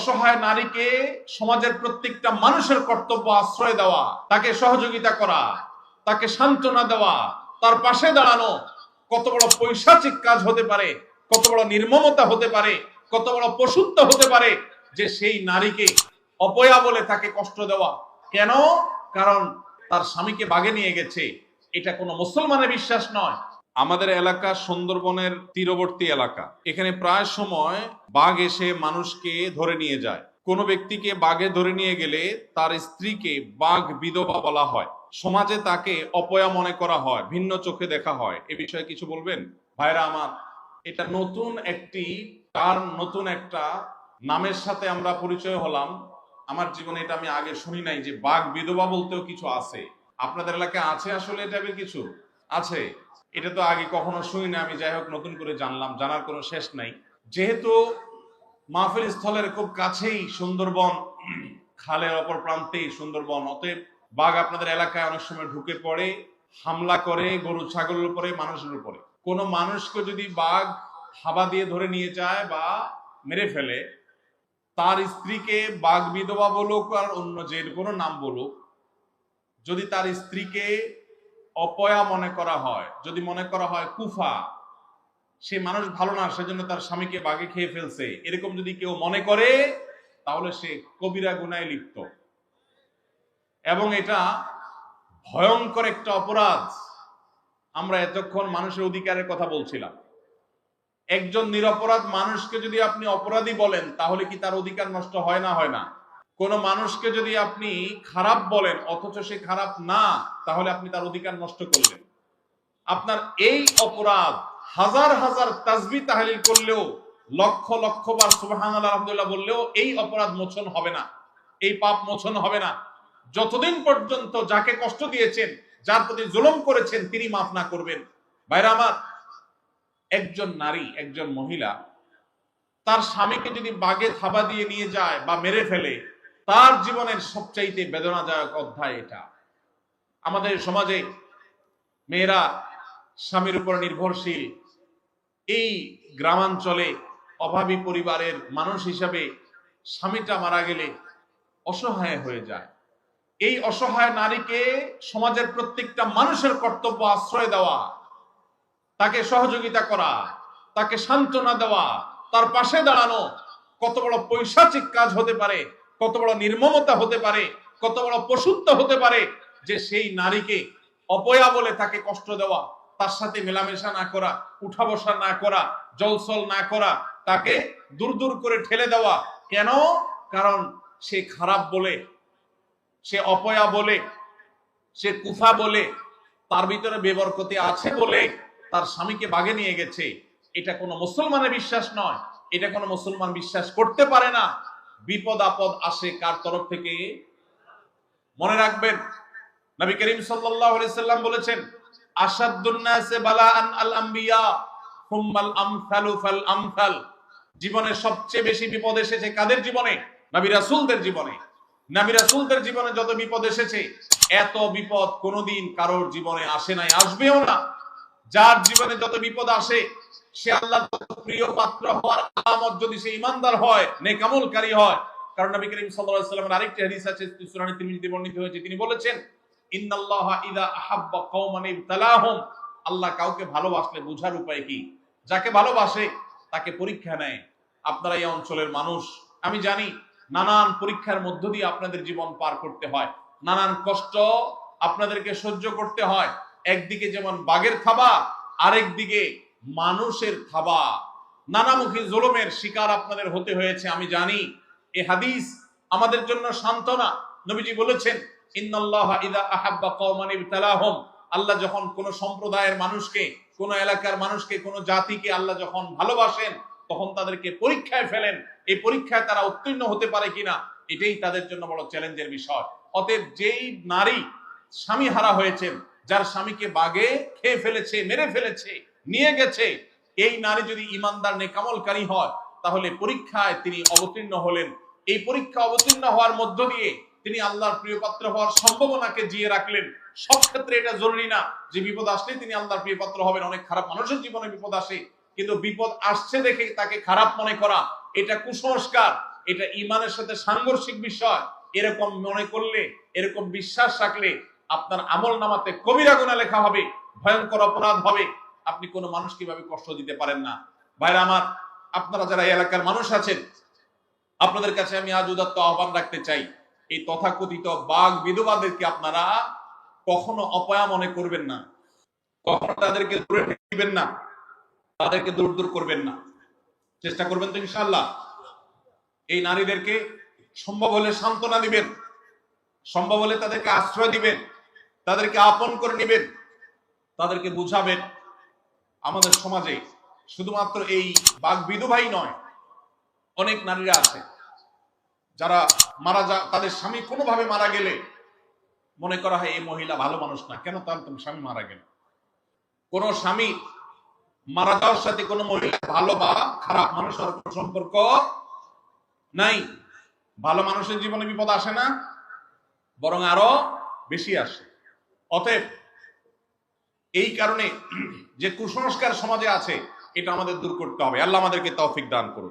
অসহায় নারীকে সমাজের প্রত্যেকটা মানুষের কর্তব্য আশ্রয় দেওয়া, তাকে সহযোগিতা করা, তাকে সান্ত্বনা দেওয়া, তার পাশে দাঁড়ানো কত বড় পৈশাচিক কাজ হতে পারে, কত বড় নির্মমতা হতে পারে, কত বড় পশুত্ব হতে পারে যে সেই নারীকে অপয়া বলে তাকে কষ্ট দেওয়া। কেন? কারণ তার স্বামীকে বাগে নিয়ে গেছে। এটা কোনো মুসলমানের বিশ্বাস নয়। আমাদের এলাকা সুন্দরবনের তীরবর্তী এলাকা। এখানে প্রায় সময় বাঘ এসে মানুষকে ধরে নিয়ে যায়। কোনো ব্যক্তিকে বাঘে ধরে নিয়ে গেলে তার স্ত্রীকে বাঘ বিধবা বলা হয়। সমাজে তাকে অপয়া মনে করা হয়, ভিন্ন চোখে দেখা হয়। এ বিষয়ে কিছু বলবেন ভাইরা আমার? এটা নতুন একটি টার্ম, নতুন একটা নামের সাথে আমরা পরিচয় হলাম। আমার জীবনে এটা আমি আগে শুনি নাই যে বাঘ বিধবা বলতেও কিছু আছে। আপনাদের এলাকায় আছে আসলে এটা কিছু আছে? এটা তো আগে কখনো শুনি না আমি। যাই হোক, নতুন করে জানলাম, জানার কোনো শেষ নাই। যেহেতু মাহফিল স্থলের খুব কাছেই সুন্দরবন, খালের অপর প্রান্তেই সুন্দরবন, অতএব বাঘ আপনাদের এলাকায় অনেক সময় ঢুকে পড়ে, হামলা করে গরু ছাগলের উপরে, মানুষের উপরে। কোনো মানুষকে যদি বাঘ হাবা দিয়ে ধরে নিয়ে যায় বা মেরে ফেলে, তার স্ত্রীকে বাঘ বিধবা বলুক আর অন্য যে কোনো নাম বলুক, যদি তার স্ত্রীকে অপয়া মনে করা হয়, যদি মনে করা হয় কুফা, সে মানুষ ভালো না, সেজন্য তার স্বামীকে বাঘে খেয়ে ফেলছে, এরকম যদি কেউ মনে করে, তাহলে সে কবিরা গুনাহে লিপ্ত। এবং এটা ভয়ঙ্কর একটা অপরাধ। আমরা এতক্ষণ মানুষের অধিকারের কথা বলছিলাম। একজন নিরপরাধ মানুষকে যদি আপনি অপরাধী বলেন, তাহলে কি তার অধিকার নষ্ট হয় না? হয় না? কোন মানুষকে যদি আপনি খারাপ বলেন অথচ সে খারাপ না, তাহলে আপনি তার অধিকার নষ্ট করলেন। আপনার এই অপরাধ হাজার হাজার তাসবিহ তাহলিল করলেও, লক্ষ লক্ষ বার সুবহানাল্লাহ আলহামদুলিল্লাহ বললেও এই অপরাধ মোচন হবে না, এই পাপ মোচন হবে না, যতদিন পর্যন্ত যাকে কষ্ট দিয়েছেন, যার প্রতি জুলুম করেছেন, তিনি মাফ না করবেন। ভাইরা আমার, একজন নারী, একজন মহিলা তার স্বামীকে যদি বাগে থাবা দিয়ে নিয়ে যায় বা মেরে ফেলে, তার জীবনের সবচাইতে বেদনাদায়ক অধ্যায় এটা। আমাদের সমাজে মেয়েরা স্বামীর উপর নির্ভরশীল। এই গ্রামাঞ্চলে অভাবী পরিবারের মানুষ হিসাবে স্বামীটা মারা গেলে অসহায় হয়ে যায়। এই অসহায় নারীকে সমাজের প্রত্যেকটা মানুষের কর্তব্য আশ্রয় দেওয়া, তাকে সহযোগিতা করা, তাকে সান্ত্বনা দেওয়া, তার পাশে দাঁড়ানো কত বড় পৈশাচিক কাজ হতে পারে, কত বড় নির্মমতা হতে পারে, কত বড় পশুত্ব হতে পারে যে সেই নারীকে অপয়া বলে তাকে কষ্ট দেওয়া, তার সাথে মেলামেশা না করা, উঠা বসা না করা, জলসল না করা, তাকে দূর দূর করে ঠেলে দেওয়া। কেন? কারণ সে খারাপ বলে, সে অপয়া বলে, সে কুফা বলে, তার ভিতরে বেবরকতি আছে বলে তার স্বামীকে বাগে নিয়ে গেছে। এটা কোনো মুসলমানের বিশ্বাস নয়, এটা কোনো মুসলমান বিশ্বাস করতে পারে না। বিপদ আপদ আসে কার তরফ থেকে? মনে রাখবেন, নবী করিম সাল্লাল্লাহু আলাইহি সাল্লাম বলেছেন, আশাদ্দুন নাসে বালাআন আল আম্বিয়া সুম্মাল আমসালু ফাল আমসাল। জীবনে সবচেয়ে বেশি বিপদ এসেছে কাদের জীবনে? নবী রাসূলদের জীবনে। নবী রাসূলদের জীবনে যত বিপদ এসেছে, এত বিপদ কোনোদিন কারোর জীবনে আসে নাই, আসবেও না। যার জীবনে যত বিপদ আসে, সে আল্লাহর প্রিয় পাত্র হওয়ার আলামত যদি সে ঈমানদার হয়, নেক আমলকারী হয়। কারণ নবী করিম সাল্লাল্লাহু আলাইহি ওয়াসাল্লামের আরেকটি হাদিস আছে, সুনান তিরমিজিতে বর্ণিত হয়েছে, তিনি বলেছেন, ইন্নাল্লাহা ইযা আহাব্বা কওমান ইবতালাহুম। আল্লাহ কাউকে ভালোবাসলে বোঝার উপায় কি? যাকে ভালোবাসে তাকে পরীক্ষা নেয়। আপনারা এই অঞ্চলের মানুষ, আমি জানি নানান পরীক্ষার মধ্য দিয়ে আপনাদের জীবন পার করতে হয়, নানান কষ্ট আপনাদেরকে সহ্য করতে হয়। একদিকে যেমন বাঘের থাবা, আরেক দিকে মানুষের থাবা, নানামুখী জুলুমের শিকার আপনাদের হতে হয়েছে, আমি জানি। এই হাদিস আমাদের জন্য সান্ত্বনা। নবীজি বলেছেন, ইন্নাল্লাহা ইযা আহাব্বা কওমান ইবতালাহুম। আল্লাহ যখন কোন সম্প্রদায়ের মানুষকে, কোন এলাকার মানুষকে, কোন জাতিকে আল্লাহ যখন ভালোবাসেন, তখন তাদেরকে পরীক্ষায় ফেলেন। এই পরীক্ষায় তারা উত্তীর্ণ হতে পারে কিনা, এটাই তাদের জন্য বড় চ্যালেঞ্জের বিষয়। অতএব যেই নারী স্বামী হারা হয়েছেন, যার স্বামীকে বাঘে খেয়ে ফেলেছে, মেরে ফেলেছে, নিয়ে গেছে, এই নারী যদি ঈমানদার নেক আমলকারী হয়, তাহলে পরীক্ষায় তিনি অবতীর্ণ হলেন। এই পরীক্ষা অবতীর্ণ হওয়ার মধ্য দিয়ে তিনি আল্লাহর প্রিয় পাত্র হওয়ার সম্ভাবনাকে জিয়ে রাখলেন। সব ক্ষেত্রে এটা জরুরি না যে বিপদ আসলে তিনি আল্লাহর প্রিয় পাত্র হবেন। অনেক খারাপ মানুষের জীবনে বিপদ আসে, কিন্তু বিপদ আসছে দেখে তাকে খারাপ মনে করা, এটা কুসংস্কার। এটা ঈমানের সাথে সাংঘর্ষিক বিষয়, এরকম মনে করলে, এরকম বিশ্বাস রাখলে আপনার আমলনামাতে কবিরা গুনাহ লেখা হবে, ভয়ঙ্কর অপরাধ হবে। আপনি কোনো মানুষকে কিভাবে কষ্ট দিতে পারেন না। ভাইরা আমার, আপনারা যারা এই এলাকার মানুষ আছেন, আপনাদের কাছে আমি আজ উদাত্ত আহ্বান রাখতে চাই, এই তথাকথিত বাঘ বিধবাদেরকে আপনারা কখনো অপয়া মনে করবেন না, কখনো তাদেরকে দূরে ঠেকবেন না, তাদেরকে দূর দূর করবেন না। চেষ্টা করবেন তো ইনশাআল্লাহ। এই নারীদেরকে সম্ভব হলে সান্ত্বনা দিবেন, সম্ভব হলে তাদেরকে আশ্রয় দিবেন, তাদেরকে আপন করে নেবেন, তাদেরকে বুঝাবেন আমাদের সমাজে শুধুমাত্র এই বাঘ বিধবাই নয়, অনেক নারীরা আছে যারা তাদের স্বামী কোনোভাবে মারা গেলে মনে করা হয় এই মহিলা ভালো মানুষ না, কেন তার স্বামী মারা গেল। কোন স্বামী মারা যাওয়ার সাথে কোনো মহিলা ভালো বা খারাপ মানুষের কোনো সম্পর্ক নাই। ভালো মানুষের জীবনে বিপদ আসে না, বরং আরো বেশি আসে। অতএব এই কারণে যে কুসংস্কার সমাজে আছে, এটা আমাদের দূর করতে হবে। আল্লাহ আমাদেরকে তৌফিক দান করুন।